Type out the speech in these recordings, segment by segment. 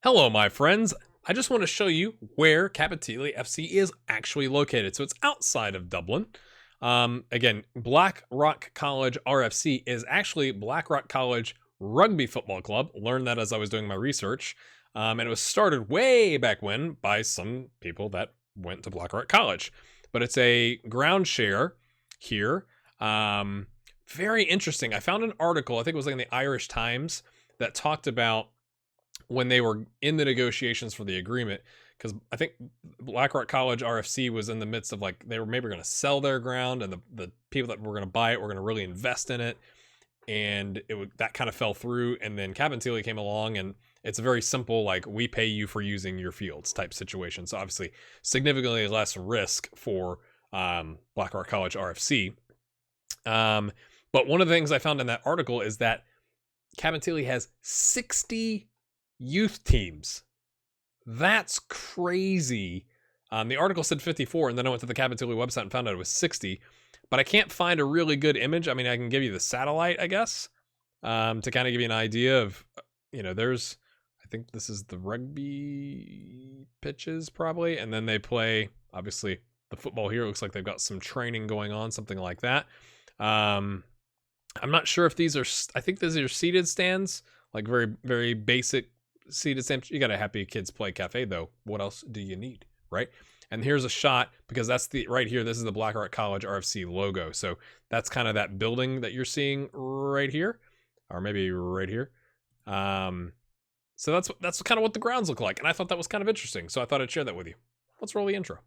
Hello, my friends. I just want to show you where Cabinteely FC is actually located. So it's outside of Dublin. Again, Blackrock College RFC is actually Blackrock College Rugby Football Club. Learned that as I was doing my research. And it was started way back when by some people that went to Blackrock College. But it's a ground share here. Very interesting. I found an article, I think it was like in the Irish Times, that talked about when they were in the negotiations for the agreement, because I think Blackrock College RFC was in the midst of like, they were maybe going to sell their ground, and the people that were going to buy it were going to really invest in it. And that kind of fell through. And then Cabinteely came along, and it's a very simple, like, we pay you for using your fields type situation. So obviously significantly less risk for Blackrock College RFC. But one of the things I found in that article is that Cabinteely has 60 youth teams. That's crazy. The article said 54, and then I went to the Cabinteely website and found out it was 60. But I can't find a really good image. I mean, I can give you the satellite, I guess, to kind of give you an idea of, there's, I think this is the rugby pitches probably, and then they play, obviously, the football here. It looks like they've got some training going on, something like that. I'm not sure if these are, I think these are seated stands, like very, very basic seated stands. You got a Happy Kids Play Cafe, though. What else do you need, right? And here's a shot, because that's the, right here, this is the Blackrock College RFC logo. So that's kind of that building that you're seeing right here, or maybe right here. So that's kind of what the grounds look like. And I thought that was kind of interesting. So I thought I'd share that with you. Let's roll the intro.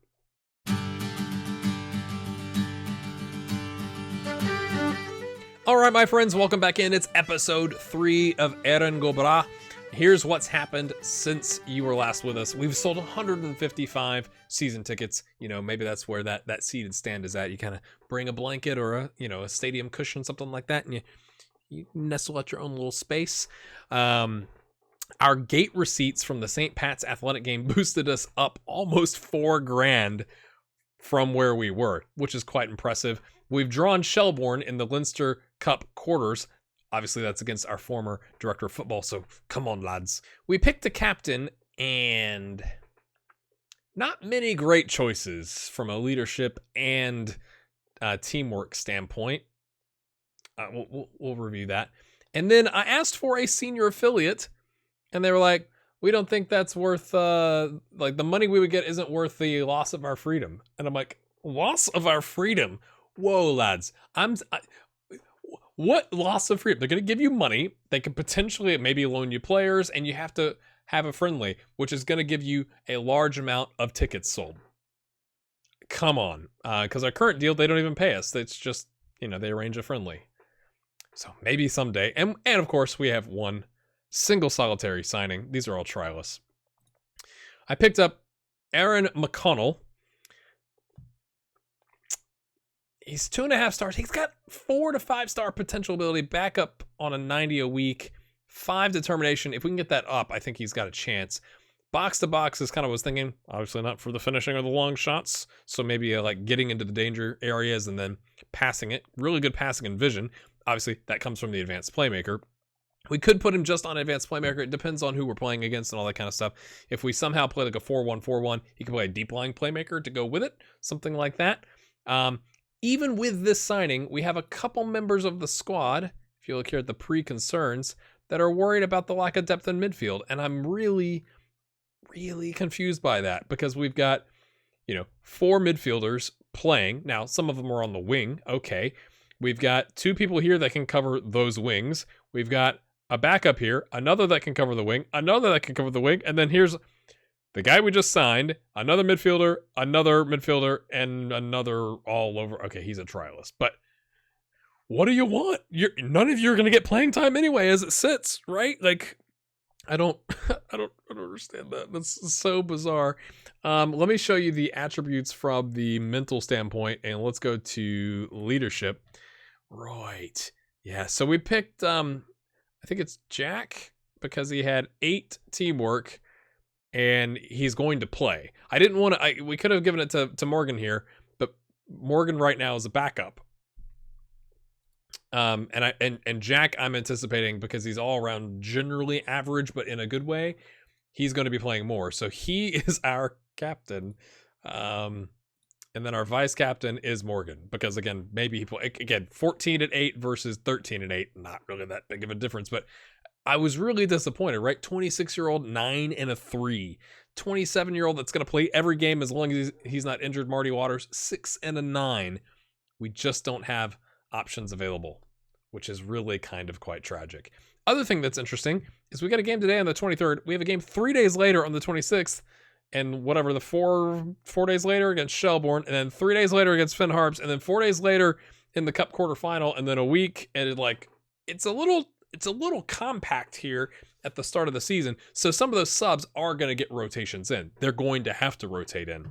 All right, my friends, welcome back in. It's episode 3 of Éirinn go Brách. Here's what's happened since you were last with us. We've sold 155 season tickets. Maybe that's where that seated stand is at. You kind of bring a blanket or a stadium cushion, something like that, and you nestle at your own little space. Our gate receipts from the St. Pat's athletic game boosted us up almost $4,000 from where we were, which is quite impressive. We've drawn Shelbourne in the Leinster Cup quarters. Obviously, that's against our former director of football, so come on, lads. We picked a captain, and not many great choices from a leadership and teamwork standpoint. We'll review that. And then I asked for a senior affiliate, and they were like, we don't think that's worth, the money we would get isn't worth the loss of our freedom. And I'm like, loss of our freedom? Whoa, lads. What loss of freedom? They're going to give you money. They could potentially maybe loan you players, and you have to have a friendly, which is going to give you a large amount of tickets sold. Come on. Because our current deal, they don't even pay us. It's just, they arrange a friendly. So maybe someday. And of course, we have one single solitary signing. These are all trialists. I picked up Éirinn McConnell. He's 2.5 stars. He's got 4 to 5 star potential ability, back up on a 90 a week, 5 determination. If we can get that up, I think he's got a chance. Box to box is kind of what I was thinking. Obviously not for the finishing or the long shots. So maybe like getting into the danger areas and then passing it. Really good passing and vision. Obviously that comes from the advanced playmaker. We could put him just on advanced playmaker. It depends on who we're playing against and all that kind of stuff. If we somehow play like a 4-1-4-1, he can play a deep lying playmaker to go with it. Something like that. Even with this signing, we have a couple members of the squad, if you look here at the pre-concerns, that are worried about the lack of depth in midfield. And I'm really, really confused by that, because we've got, 4 midfielders playing. Now, some of them are on the wing. Okay. We've got 2 people here that can cover those wings. We've got a backup here, another that can cover the wing, another that can cover the wing. And then here's the guy we just signed, another midfielder, and another all over. Okay, he's a trialist. But what do you want? None of you are going to get playing time anyway as it sits, right? Like, I don't understand that. That's so bizarre. Let me show you the attributes from the mental standpoint, and let's go to leadership. Right. Yeah, so we picked, I think it's Jack, because he had 8 teamwork, and he's going to play. I didn't want to, we could have given it to Morgan here, but Morgan right now is a backup. And Jack, I'm anticipating, because he's all around generally average, but in a good way. he's going to be playing more. So he is our captain. And then our vice captain is Morgan, because again, maybe he play again 14-8 versus 13-8. Not really that big of a difference, but I was really disappointed, right? 26-year-old, 9-3. 27-year-old that's going to play every game as long as he's not injured, Marty Waters, 6-9. We just don't have options available, which is really kind of quite tragic. Other thing that's interesting is we got a game today on the 23rd. We have a game 3 days later on the 26th. And whatever, the four days later against Shelbourne, and then 3 days later against Finn Harps, and then 4 days later in the Cup quarterfinal, and then a week, and it's a little compact here at the start of the season. So some of those subs are going to get rotations in. They're going to have to rotate in.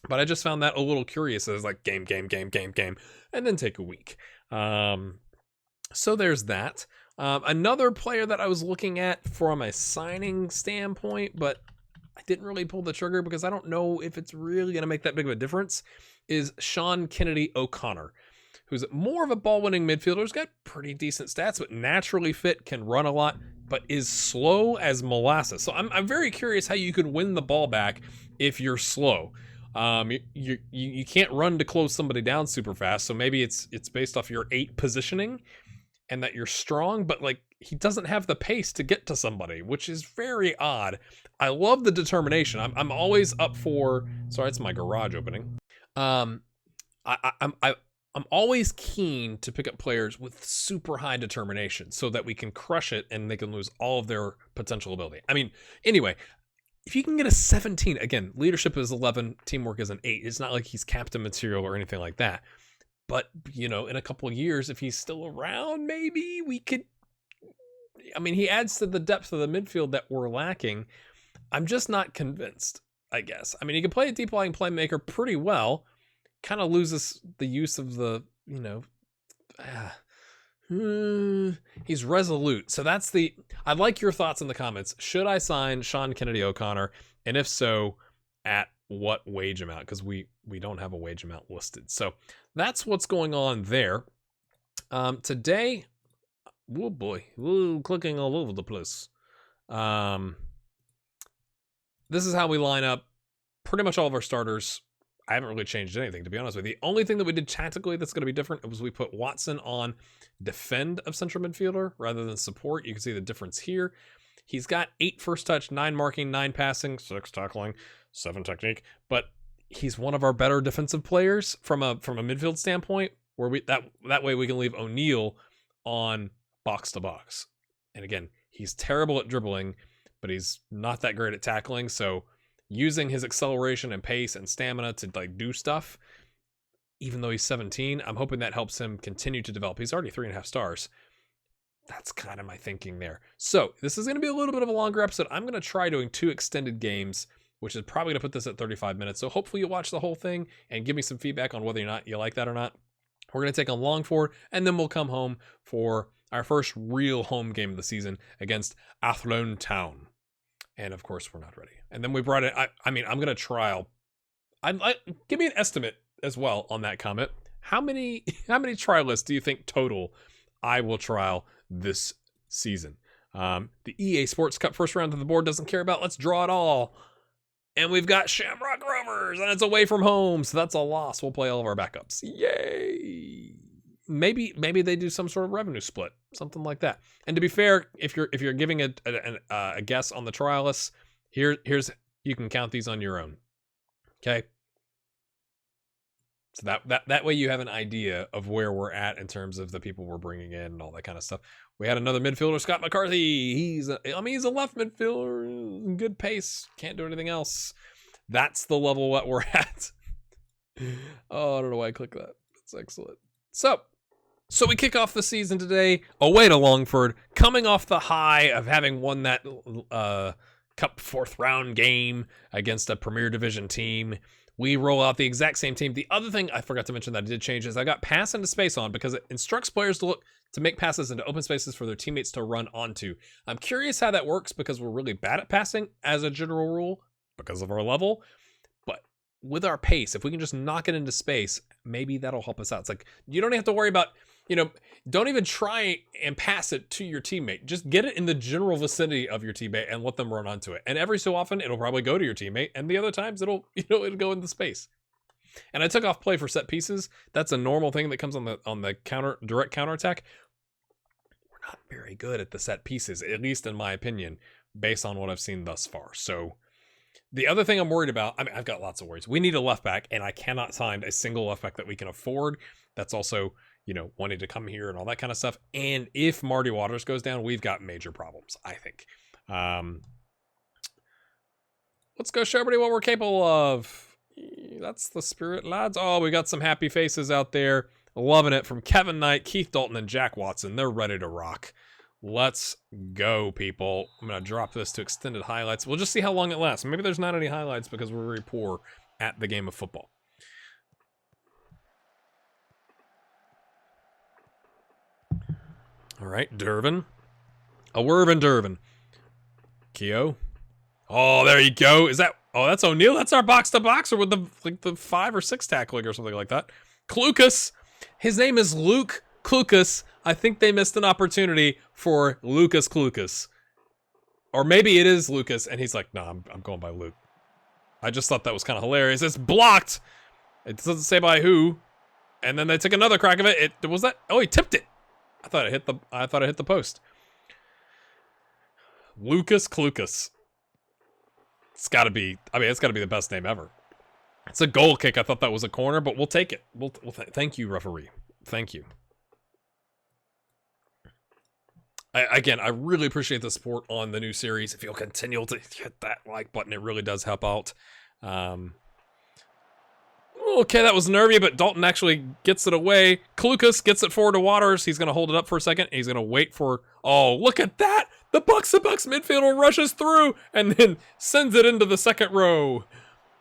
But I just found that a little curious as like game, and then take a week. So there's that. Another player that I was looking at from a signing standpoint, but I didn't really pull the trigger because I don't know if it's really going to make that big of a difference, is Sean Kennedy O'Connor, who's more of a ball-winning midfielder. He's got pretty decent stats, but naturally fit, can run a lot, but is slow as molasses. So I'm very curious how you could win the ball back if you're slow. You can't run to close somebody down super fast, so maybe it's based off your 8 positioning and that you're strong, but like he doesn't have the pace to get to somebody, which is very odd. I love the determination. I'm always up for. Sorry, it's my garage opening. I'm always keen to pick up players with super high determination so that we can crush it and they can lose all of their potential ability. I mean, anyway, if you can get a 17, again, leadership is 11, teamwork is an 8. It's not like he's captain material or anything like that. But, you know, in a couple of years, if he's still around, maybe we could. I mean, he adds to the depth of the midfield that we're lacking. I'm just not convinced, I guess. I mean, he can play a deep lying playmaker pretty well. Kind of loses the use of the, he's resolute. So that's I'd like your thoughts in the comments. Should I sign Sean Kennedy O'Connor? And if so, at what wage amount? Because we don't have a wage amount listed. So that's what's going on there. Today, oh boy, clicking all over the place. This is how we line up pretty much all of our starters. I haven't really changed anything, to be honest with you. The only thing that we did tactically that's going to be different was we put Watson on defend of central midfielder rather than support. You can see the difference here. He's got 8 first touch, 9 marking, 9 passing, 6 tackling, 7 technique, but he's one of our better defensive players from a midfield standpoint, where that way we can leave O'Neal on box to box. And again, he's terrible at dribbling, but he's not that great at tackling. So using his acceleration and pace and stamina to like do stuff, even though he's 17, I'm hoping that helps him continue to develop. He's already 3.5 stars. That's kind of my thinking there. So this is going to be a little bit of a longer episode. I'm going to try doing 2 extended games, which is probably going to put this at 35 minutes. So hopefully you'll watch the whole thing and give me some feedback on whether or not you like that or not. We're going to take on Longford, and then we'll come home for our first real home game of the season against Athlone Town. And of course, we're not ready. And then we brought it. I'm going to trial. Give me an estimate as well on that comment. How many trialists do you think total I will trial this season? The EA Sports Cup first round of the board doesn't care about. Let's draw it all. And we've got Shamrock Rovers, and it's away from home, so that's a loss. We'll play all of our backups. Yay! Maybe they do some sort of revenue split, something like that. And to be fair, if you're giving a guess on the trialists, here's you can count these on your own. Okay. So that way you have an idea of where we're at in terms of the people we're bringing in and all that kind of stuff. We had another midfielder, Scott McCarthy. He's a left midfielder, good pace, can't do anything else. That's the level that we're at. Oh, I don't know why I clicked that. That's excellent. So we kick off the season today away to Longford, coming off the high of having won that Cup 4th round game against a Premier Division team. We roll out the exact same team. The other thing I forgot to mention that I did change is I got pass into space on, because it instructs players to look to make passes into open spaces for their teammates to run onto. I'm curious how that works, because we're really bad at passing as a general rule because of our level. But with our pace, if we can just knock it into space, maybe that'll help us out. It's like you don't have to worry about don't even try and pass it to your teammate. Just get it in the general vicinity of your teammate and let them run onto it. And every so often, it'll probably go to your teammate, and the other times it'll go in the space. And I took off play for set pieces. That's a normal thing that comes on the direct counterattack. We're not very good at the set pieces, at least in my opinion, based on what I've seen thus far. So the other thing I'm worried about, I mean, I've got lots of worries. We need a left back, and I cannot find a single left back that we can afford. That's also, wanting to come here and all that kind of stuff. And if Marty Waters goes down, we've got major problems, I think. Let's go show everybody what we're capable of. That's the spirit, lads. Oh, we got some happy faces out there. Loving it from Kevin Knight, Keith Dalton, and Jack Watson. They're ready to rock. Let's go, people. I'm going to drop this to extended highlights. We'll just see how long it lasts. Maybe there's not any highlights because we're very poor at the game of football. All right, Dervin. A Wervin Dervin. Keogh. Oh, there you go. Is that... Oh, that's O'Neill. That's our box-to-boxer with the 5 or 6 tackling or something like that. Klukas. His name is Luke Klukas. I think they missed an opportunity for Lucas Klukas. Or maybe it is Lucas, and he's like, no, I'm going by Luke. I just thought that was kind of hilarious. It's blocked. It doesn't say by who. And then they took another crack of it. Was that... Oh, he tipped it. I thought it hit the post. Lucas Klukas. It's got to be the best name ever. It's a goal kick. I thought that was a corner, but we'll take it. Thank you, referee. Thank you. I really appreciate the support on the new series. If you'll continue to hit that like button, it really does help out. Okay, that was nervy, but Dalton actually gets it away. Klukas gets it forward to Waters. He's going to hold it up for a second. He's going to wait for... Oh, look at that! The Bucks midfielder rushes through and then sends it into the second row.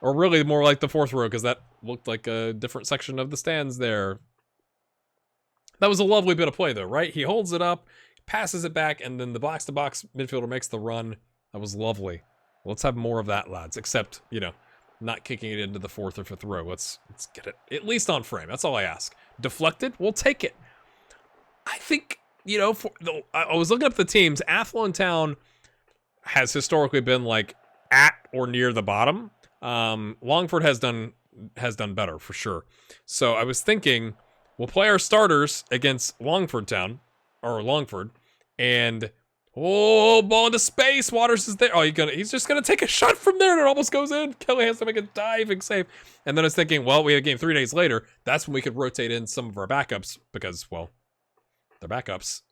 Or really more like the fourth row, because that looked like a different section of the stands there. That was a lovely bit of play, though, right? He holds it up, passes it back, and then the box-to-box midfielder makes the run. That was lovely. Let's have more of that, lads. Except, not kicking it into the fourth or fifth row. Let's get it at least on frame. That's all I ask. Deflected, we'll take it. I think, I was looking up the teams. Athlone Town has historically been like at or near the bottom. Longford has done better for sure. So I was thinking we'll play our starters against Longford Town or Longford, and ball into space. Waters is there. Oh, he's just gonna take a shot from there, and it almost goes in. Kelly has to make a diving save. And then I was thinking, well, we have a game 3 days later. That's when we could rotate in some of our backups because, well, they're backups.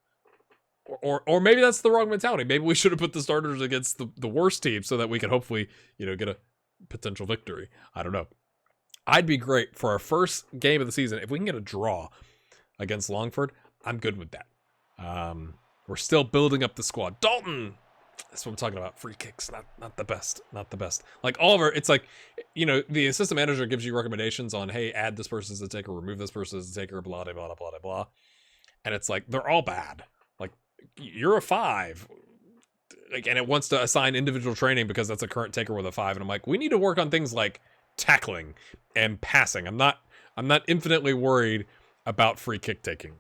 Or maybe that's the wrong mentality. Maybe we should have put the starters against the worst team so that we could hopefully, get a potential victory. I don't know. I'd be great for our first game of the season. If we can get a draw against Longford, I'm good with that. We're still building up the squad. Dalton! That's what I'm talking about. Free kicks. Not the best. Not the best. Like Oliver, it's like, the assistant manager gives you recommendations on, hey, add this person as a taker, remove this person as a taker, blah, blah, blah, blah, blah. And it's like, they're all bad. Like, you're a 5. Like, and it wants to assign individual training because that's a current taker with a 5. And I'm like, we need to work on things like tackling and passing. I'm not infinitely worried about free kick taking.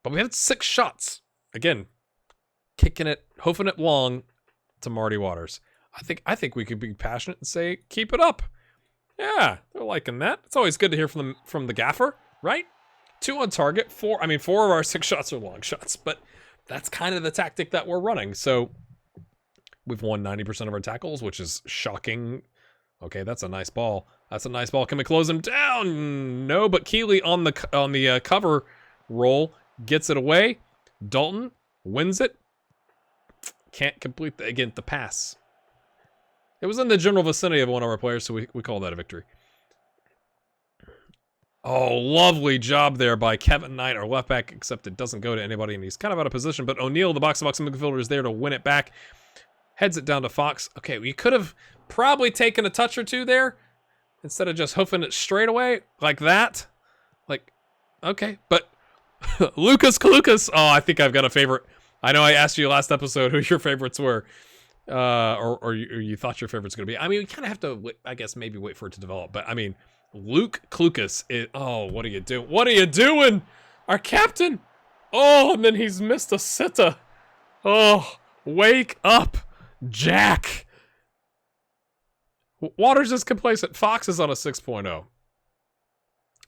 But we had 6 shots. Again, kicking it, hoofing it long to Marty Waters. I think we could be passionate and say, keep it up. Yeah, they're liking that. It's always good to hear from the gaffer, right? 2 on target. 4 of our 6 shots are long shots, but that's kind of the tactic that we're running. So we've won 90% of our tackles, which is shocking. Okay, that's a nice ball. Can we close him down? No, but Keeley on the cover roll gets it away. Dalton wins it. Can't complete the pass. It was in the general vicinity of one of our players, so we call that a victory. Oh, lovely job there by Kevin Knight, our left back, except it doesn't go to anybody, and he's kind of out of position. But O'Neill, the box-to-box midfielder, is there to win it back. Heads it down to Fox. Okay, we could have probably taken a touch or two there instead of just hoofing it straight away like that. Like, okay, but Lucas Kalukas. Oh, I think I've got a favorite. I know I asked you last episode who your favorites were, or you thought your favorite's going to be. I mean, we kind of have to, I guess, maybe wait for it to develop. But I mean, Luke Klukas is... Oh, what are you doing? What are you doing? Our captain! Oh, and then he's missed a sitter. Oh, wake up, Jack. Waters is complacent. Fox is on a 6.0.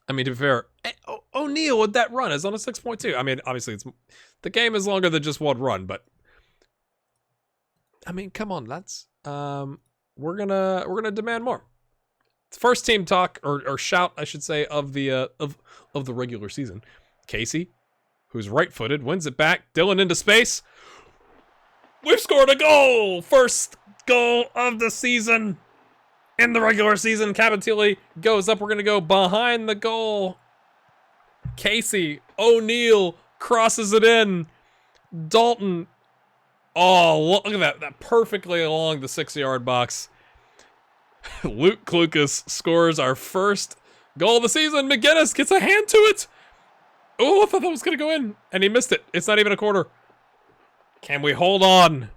I mean, to be fair, O'Neal with that run is on a 6.2. I mean, obviously, the game is longer than just one run, but I mean, come on, lads. We're gonna demand more. First team talk or shout, I should say, of the regular season. Casey, who's right-footed, wins it back. Dylan into space. We've scored a goal! First goal of the season. In the regular season, Cabinteely goes up. We're going to go behind the goal. Casey, O'Neal crosses it in. Dalton. Oh, look at that. That perfectly along the 6-yard box. Luke Klukas scores our first goal of the season. McGinnis gets a hand to it. Oh, I thought that was going to go in. And he missed it. It's not even a quarter. Can we hold on?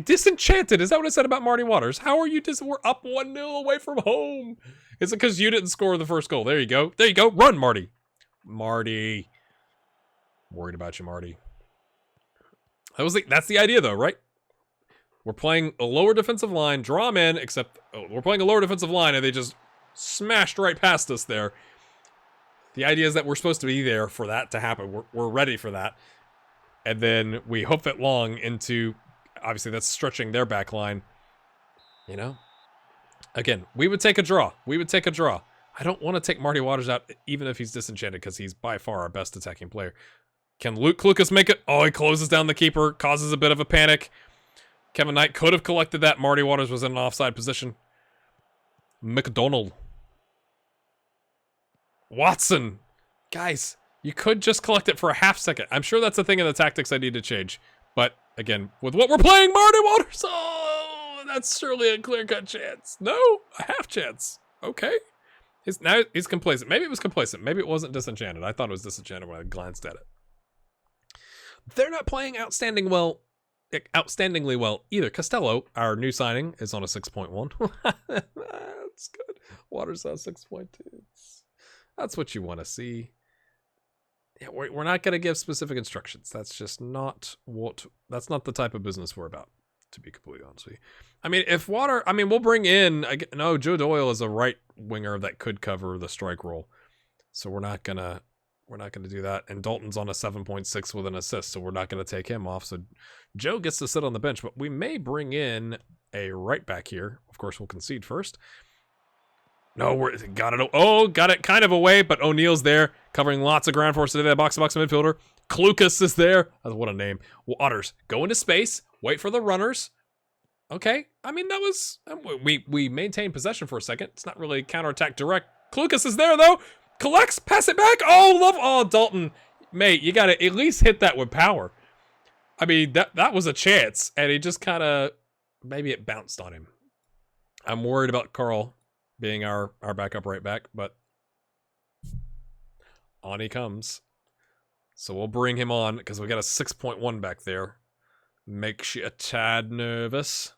Disenchanted. Is that what I said about Marty Waters? How are you we're up 1-0 away from home. Is it because you didn't score the first goal? There you go. There you go. Run, Marty. Marty. Worried about you, Marty. That's the idea, though, right? We're playing a lower defensive line. Draw them in, except we're playing a lower defensive line, and they just smashed right past us there. The idea is that we're supposed to be there for that to happen. We're ready for that. And then we hoof it long into... Obviously, that's stretching their back line. You know? Again, we would take a draw. We would take a draw. I don't want to take Marty Waters out, even if he's disenchanted, because he's by far our best attacking player. Can Luke Klukas make it? Oh, he closes down the keeper, causes a bit of a panic. Kevin Knight could have collected that. Marty Waters was in an offside position. McDonald. Watson. Guys, you could just collect it for a half second. I'm sure that's a thing in the tactics I need to change. But, again, with what we're playing, Marty Waters, oh, that's surely a clear-cut chance. No, a half chance. Okay. Now he's complacent. Maybe it was complacent. Maybe it wasn't disenchanted. I thought it was disenchanted when I glanced at it. They're not playing outstandingly well either. Costello, our new signing, is on a 6.1. That's good. Waters on 6.2. That's what you want to see. Yeah, we're not going to give specific instructions. That's just not that's not the type of business we're about, to be completely honest with you. I mean, we'll bring in, Joe Doyle is a right winger that could cover the strike role. So we're not going to do that. And Dalton's on a 7.6 with an assist, so we're not going to take him off. So Joe gets to sit on the bench, but we may bring in a right back here. Of course, we'll concede first. No, got it kind of away, but O'Neal's there, covering lots of ground for us today. That box-to-box midfielder. Klukas is there. What a name. Waters, go into space, wait for the runners. Okay, I mean, that was... We maintained possession for a second. It's not really counterattack direct. Klukas is there, though. Collects, pass it back. Oh, Dalton. Mate, you got to at least hit that with power. I mean, that was a chance, and he just kind of... Maybe it bounced on him. I'm worried about Carl being our backup right back, but on he comes. So we'll bring him on because we got a 6.1 back there. Makes you a tad nervous.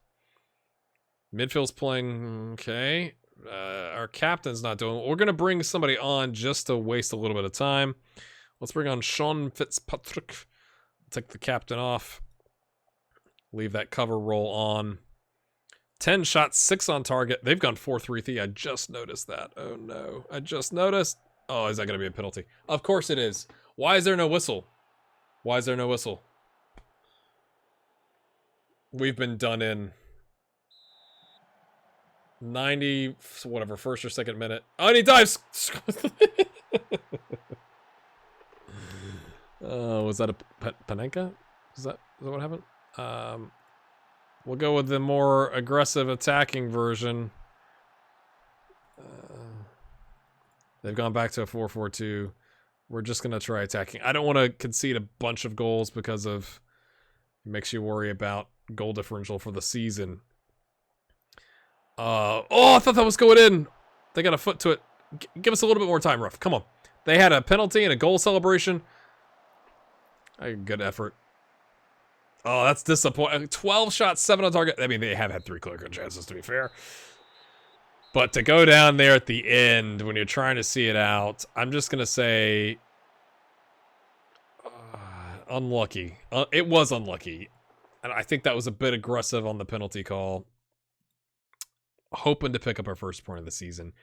Midfield's playing okay. Our captain's not doing. We're gonna bring somebody on just to waste a little bit of time. Let's bring on Sean Fitzpatrick. Take the captain off. Leave that cover roll on. 10 shots, 6 on target. They've gone 4-3-3. I just noticed that. Oh, no. I just noticed. Oh, is that going to be a penalty? Of course it is. Why is there no whistle? Why is there no whistle? We've been done in 90, whatever, first or second minute. Oh, and he dives! Was that a Panenka? Is that what happened? We'll go with the more aggressive attacking version. They've gone back to a 4-4-2. We're just going to try attacking. I don't want to concede a bunch of goals because of... It makes you worry about goal differential for the season. I thought that was going in. They got a foot to it. Give us a little bit more time, Ruff. Come on. They had a penalty and a goal celebration. Good effort. Oh, that's disappointing. 12 shots, 7 on target. I mean, they have had 3 clear-cut chances, to be fair. But to go down there at the end when you're trying to see it out, I'm just going to say unlucky. It was unlucky. And I think that was a bit aggressive on the penalty call. Hoping to pick up our first point of the season.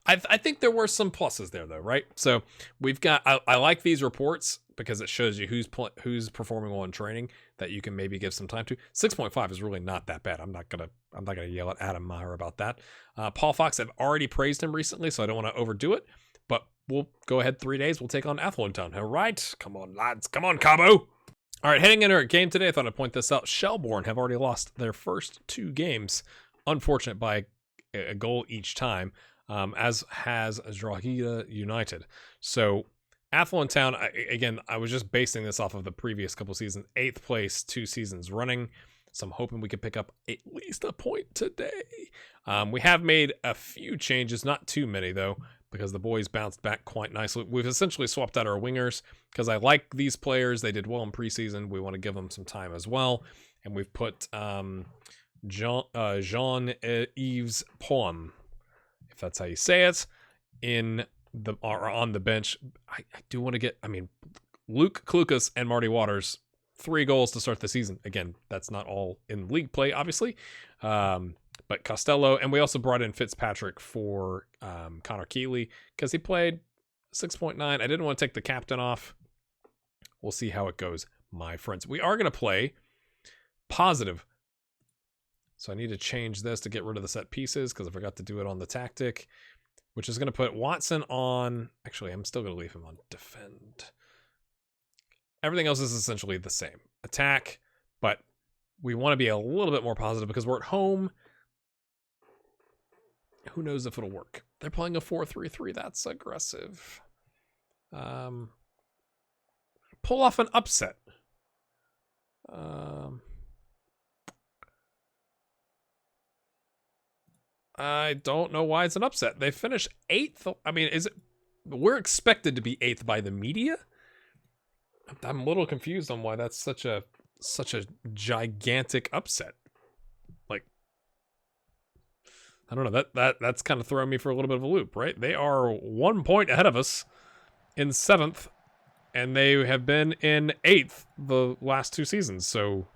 I think there were some pluses there, though, right? So we've got. I like these reports because it shows you who's performing well in training that you can maybe give some time to. 6.5 is really not that bad. I'm not gonna yell at Adam Meyer about that. Paul Fox, I've already praised him recently, so I don't want to overdo it. But we'll go ahead 3 days. We'll take on Athlone. All right, come on, lads, come on, Cabo. All right, heading into our game today, I thought I'd point this out. Shelbourne have already lost their first 2 games. Unfortunate by a goal each time, as has Drogheda United. So Athlone Town, again, I was just basing this off of the previous couple seasons. 8th place, 2 seasons running. So I'm hoping we can pick up at least a point today. We have made a few changes, not too many though, because the boys bounced back quite nicely. We've essentially swapped out our wingers because I like these players. They did well in preseason. We want to give them some time as well. And we've put Jean-Yves Poem, if that's how you say it, on the bench. I do want to get, Luke Klukas and Marty Waters, 3 goals to start the season. Again, that's not all in league play, obviously. But Costello, and we also brought in Fitzpatrick for Connor Keeley because he played 6.9. I didn't want to take the captain off. We'll see how it goes, my friends. We are going to play positive. So I need to change this to get rid of the set pieces because I forgot to do it on the tactic, which is going to put Watson on. Actually, I'm still going to leave him on defend. Everything else is essentially the same. Attack, but we want to be a little bit more positive because we're at home. Who knows if it'll work? They're playing a 4-3-3. That's aggressive. Pull off an upset. I don't know why it's an upset. They finished 8th. We're expected to be 8th by the media? I'm a little confused on why that's such a gigantic upset. Like, I don't know. That's kind of throwing me for a little bit of a loop, right? They are 1 point ahead of us in 7th, and they have been in 8th the last 2 seasons. So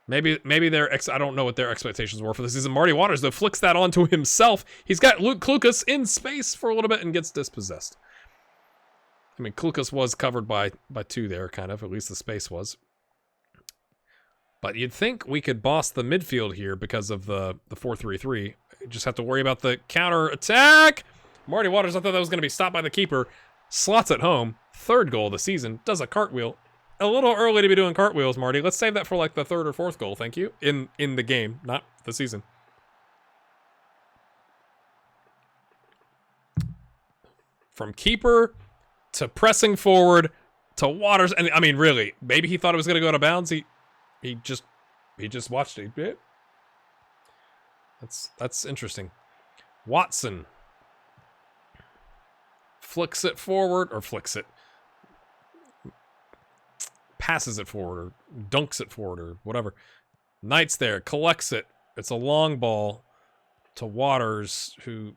maybe I don't know what their expectations were for the season. Marty Waters, though, flicks that onto himself. He's got Luke Klukas in space for a little bit and gets dispossessed. Klukas was covered by 2 there, kind of. At least the space was. But you'd think we could boss the midfield here because of the 4-3-3. Just have to worry about the counter attack. Marty Waters, I thought that was going to be stopped by the keeper. Slots it home. 3rd goal of the season. Does a cartwheel. A little early to be doing cartwheels, Marty. Let's save that for like the 3rd or 4th goal, thank you. In the game, not the season. From keeper to pressing forward to Waters. And really, maybe he thought it was going to go out of bounds. He just watched it. That's interesting. Watson flicks it forward, or passes it forward, or dunks it forward, or whatever. Knight's there, collects it. It's a long ball to Waters, who,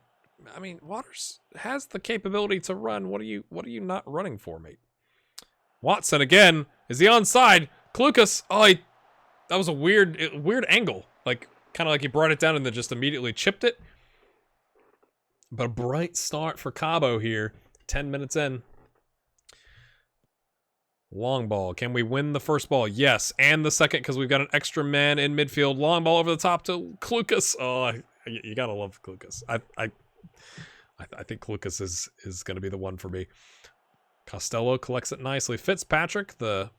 Waters has the capability to run. What are you not running for, mate? Watson again. Is he onside? Klukas. That was a weird angle. Like, kind of like he brought it down and then just immediately chipped it. But a bright start for Cabo here. 10 minutes in. Long ball. Can we win the first ball? Yes. And the second, because we've got an extra man in midfield. Long ball over the top to Klukas. Oh, you gotta love Klukas. I think Klukas is going to be the one for me. Costello collects it nicely. Fitzpatrick, the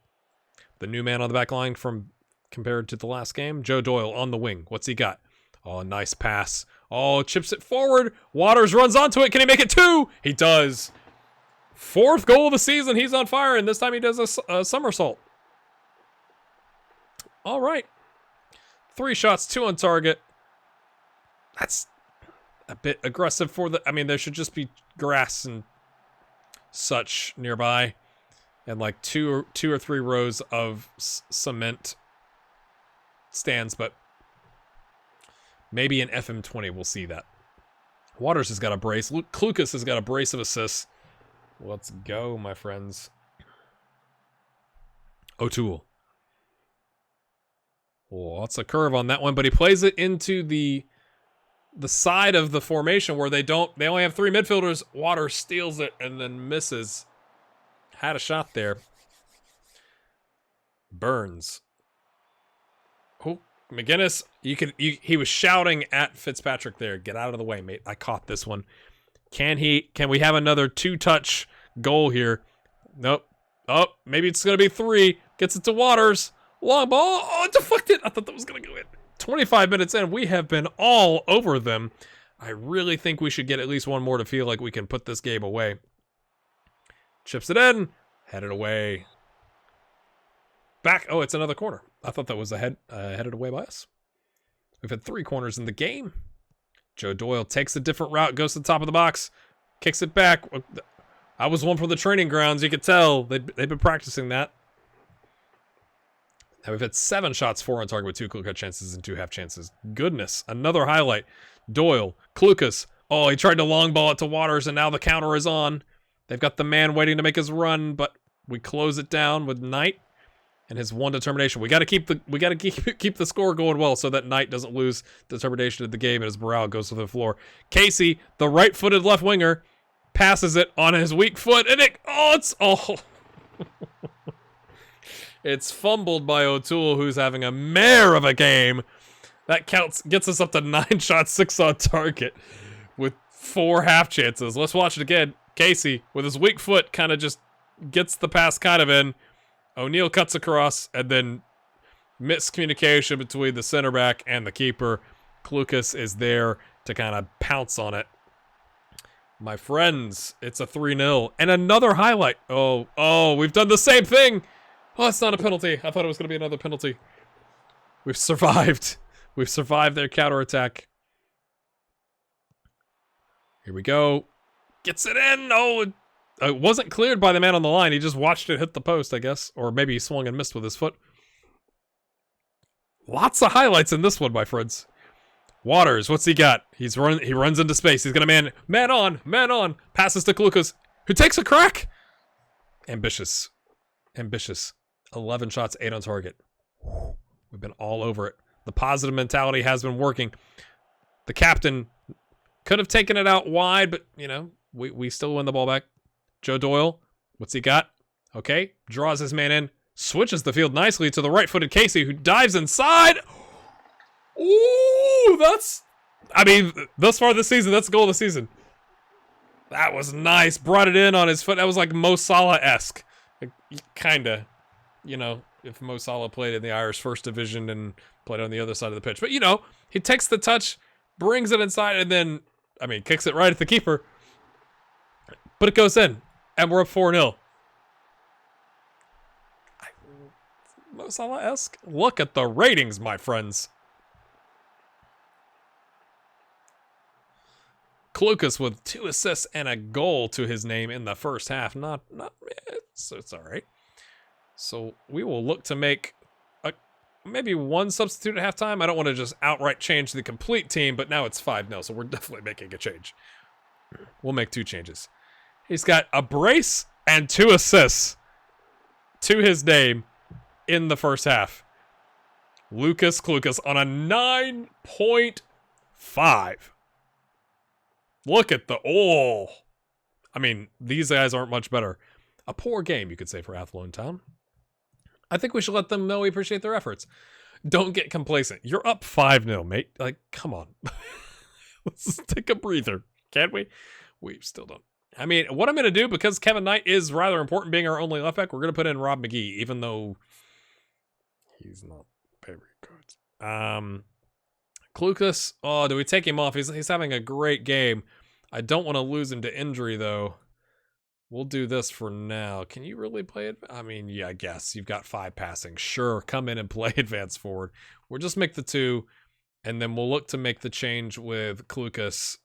new man on the back line from compared to the last game. Joe Doyle on the wing. What's he got? Oh, nice pass. Oh, chips it forward. Waters runs onto it. Can he make it 2? He does. 4th goal of the season. He's on fire, and this time he does a somersault. All right. 3 shots, 2 on target. That's a bit aggressive for there should just be grass and such nearby, and like two or three rows of cement stands, but maybe in FM20 we'll see that. Waters has got a brace. Luke Klukas has got a brace of assists. Let's go, my friends. O'Toole. Lots of curve on that one, but he plays it into the side of the formation where they only have 3 midfielders. Waters steals it and then misses. Had a shot there. Burns. Oh, McGinnis, he was shouting at Fitzpatrick there. Get out of the way, mate. I caught this one. Can we have another 2-touch goal here? Nope. Oh, maybe it's going to be 3. Gets it to Waters. Long ball. Oh, it deflected. I thought that was going to go in. 25 minutes in, we have been all over them. I really think we should get at least one more to feel like we can put this game away. Chips it in. Headed away. Back. Oh, it's another corner. I thought that was headed away by us. We've had 3 corners in the game. Joe Doyle takes a different route, goes to the top of the box, kicks it back. I was one from the training grounds. You could tell they've been practicing that. Now we've had 7 shots, 4 on target with 2 clear-cut chances and 2 half chances. Goodness. Another highlight. Doyle. Klukas. Oh, he tried to long ball it to Waters, and now the counter is on. They've got the man waiting to make his run, but we close it down with Knight and his one determination. We got to keep the score going well so that Knight doesn't lose determination of the game and his morale goes to the floor. Casey, the right-footed left winger, passes it on his weak foot, and it's fumbled by O'Toole, who's having a mare of a game. That gets us up to 9 shots, 6 on target with 4 half chances. Let's watch it again. Casey, with his weak foot, kind of just gets the pass kind of in. O'Neal cuts across, and then miscommunication between the center back and the keeper. Klukas is there to kind of pounce on it. My friends, it's a 3-0. And another highlight. Oh, we've done the same thing. Oh, it's not a penalty. I thought it was going to be another penalty. We've survived. We've survived their counterattack. Here we go. Gets it in. Oh, it wasn't cleared by the man on the line. He just watched it hit the post, I guess. Or maybe he swung and missed with his foot. Lots of highlights in this one, my friends. Waters, what's he got? He runs into space. He's going to man on. Passes to Klukas, who takes a crack. Ambitious. 11 shots, 8 on target. We've been all over it. The positive mentality has been working. The captain could have taken it out wide, but, we still win the ball back. Joe Doyle, what's he got? Okay, draws his man in, switches the field nicely to the right-footed Casey, who dives inside. Ooh, thus far this season, that's the goal of the season. That was nice. Brought it in on his foot. That was like Mo Salah-esque. Kinda. If Mo Salah played in the Irish First Division and played on the other side of the pitch. But, he takes the touch, brings it inside, and then, kicks it right at the keeper. But it goes in, and we're up 4-0. Mo Salah-esque. Look at the ratings, my friends. Klukas with 2 assists and a goal to his name in the first half. It's all right. So we will look to make maybe 1 substitute at halftime. I don't want to just outright change the complete team, but now it's 5-0, so we're definitely making a change. We'll make 2 changes. He's got a brace and 2 assists to his name in the first half. Lucas Klukas on a 9.5. Look at these guys aren't much better. A poor game, you could say, for Athlone Town. I think we should let them know we appreciate their efforts. Don't get complacent. You're up 5-0, mate. Come on. Let's just take a breather, can't we? We still don't. What I'm going to do, because Kevin Knight is rather important being our only left back, we're going to put in Rob McGee, even though he's not very good. Klukas, do we take him off? He's having a great game. I don't want to lose him to injury, though. We'll do this for now. Can you really play it? Yeah, I guess. You've got 5 passing. Sure, come in and play advance forward. We'll just make the 2, and then we'll look to make the change with Klukas,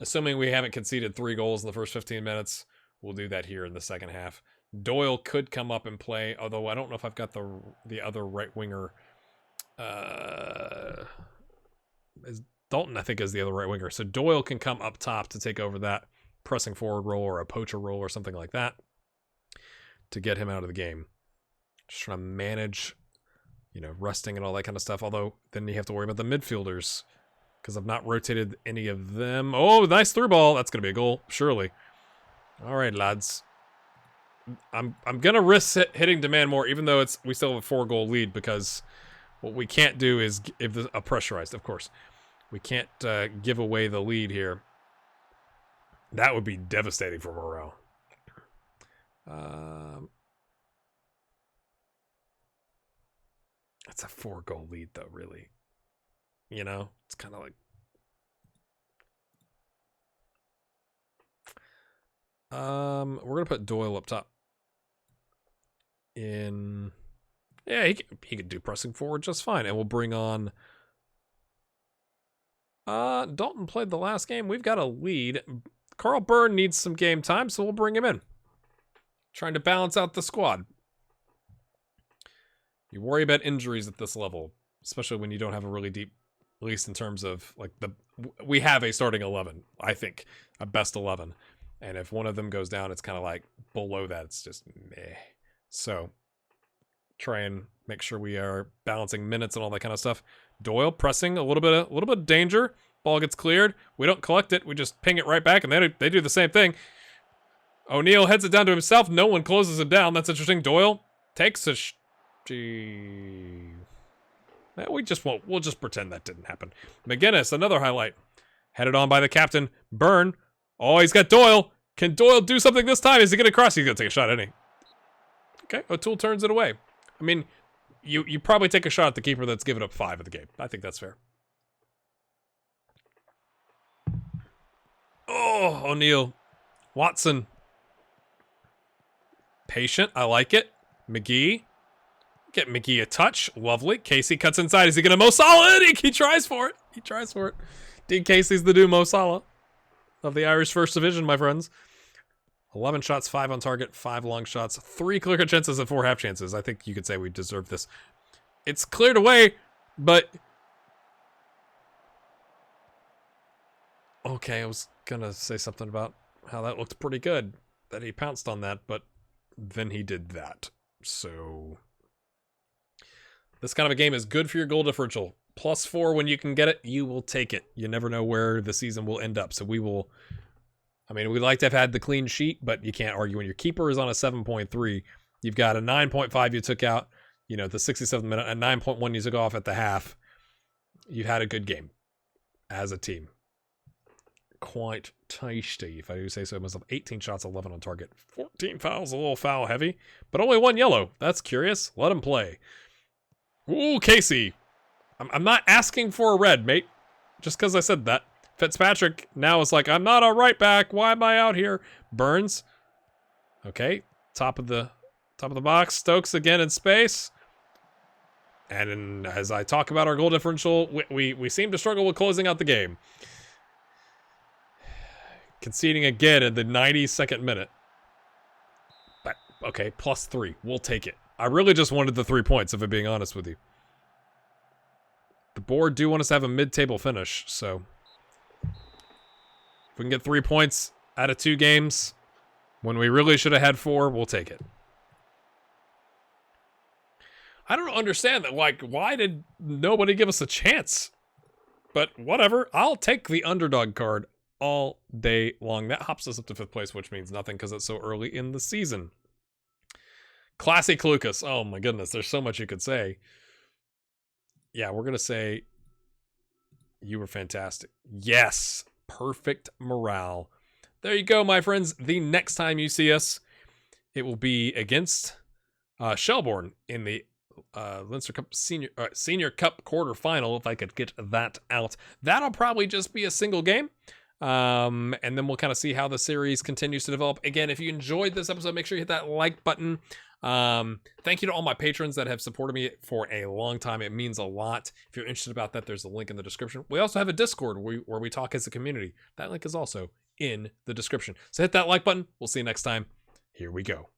assuming we haven't conceded 3 goals in the first 15 minutes. We'll do that here in the second half. Doyle could come up and play, although I don't know if I've got the other right winger. Dalton, I think, is the other right winger. So Doyle can come up top to take over that pressing forward role or a poacher role or something like that to get him out of the game. Just trying to manage, resting and all that kind of stuff. Although then you have to worry about the midfielders because I've not rotated any of them. Oh, nice through ball. That's going to be a goal, surely. All right, lads. I'm going to risk hitting demand more, even though we still have a 4-goal lead, because what we can't do is give a pressurized, of course. We can't give away the lead here. That would be devastating for morale. That's a 4-goal lead, though, really. It's kind of like... we're going to put Doyle up top. Yeah, he could do pressing forward just fine. And we'll bring on... Dalton played the last game. We've got a lead. Carl Byrne needs some game time, so we'll bring him in. Trying to balance out the squad. You worry about injuries at this level, especially when you don't have a really deep, at least in terms of, like, we have a starting 11, I think. A best 11. And if one of them goes down, it's kind of like below that. It's just meh. So try and make sure we are balancing minutes and all that kind of stuff. Doyle pressing a little bit of danger. Ball gets cleared. We don't collect it. We just ping it right back, and they do the same thing. O'Neal heads it down to himself. No one closes him down. That's interesting. Doyle takes a... We'll just pretend that didn't happen. McGinnis, another highlight. Headed on by the captain. Byrne. Oh, he's got Doyle. Can Doyle do something this time? Is he going to cross? He's going to take a shot, isn't he? Okay, O'Toole turns it away. I mean, you probably take a shot at the keeper that's given up 5 of the game. I think that's fair. Oh, O'Neal. Watson. Patient. I like it. McGee. Get McGee a touch. Lovely. Casey cuts inside. Is he going to Mo Salah? He tries for it. He tries for it. Dean Casey's the new Mo Salah of the Irish First Division, my friends. 11 shots, 5 on target, 5 long shots, 3 clear chances, and 4 half chances. I think you could say we deserve this. It's cleared away, but... Okay, I was going to say something about how that looked pretty good, that he pounced on that, but then he did that. So... This kind of a game is good for your goal differential. +4 when you can get it, you will take it. You never know where the season will end up. So we will... I mean, we'd like to have had the clean sheet, but you can't argue when your keeper is on a 7.3. You've got a 9.5 you took out, the 67th minute, and 9.1 you took off at the half. You've had a good game as a team. Quite tasty, if I do say so myself. 18 shots, 11 on target. 14 fouls, a little foul heavy, but only 1 yellow. That's curious. Let him play. Ooh, Casey. I'm not asking for a red, mate. Just because I said that. Fitzpatrick now is like, I'm not a right back. Why am I out here? Burns. Okay. Top of the box. Stokes again in space. And as I talk about our goal differential, we seem to struggle with closing out the game. Conceding again in the 92nd minute. But, okay, +3. We'll take it. I really just wanted the 3 points, if I'm being honest with you. The board do want us to have a mid-table finish, so... If we can get 3 points out of 2 games, when we really should have had 4, we'll take it. I don't understand that. Like, why did nobody give us a chance? But whatever. I'll take the underdog card all day long. That hops us up to 5th place, which means nothing because it's so early in the season. Classic Lucas. Oh my goodness. There's so much you could say. Yeah, we're going to say you were fantastic. Yes. Perfect morale. There you go, my friends. The next time you see us, it will be against Shelbourne in the Leinster Cup Senior Cup quarterfinal, if I could get that out. That'll probably just be a single game. And then we'll kind of see how the series continues to develop. Again, if you enjoyed this episode, make sure you hit that like button. Thank you to all my patrons that have supported me for a long time. It means a lot. If you're interested about that, there's a link in the description. We also have a Discord where we talk as a community. That link is also in the description. So hit that like button. We'll see you next time. Here we go.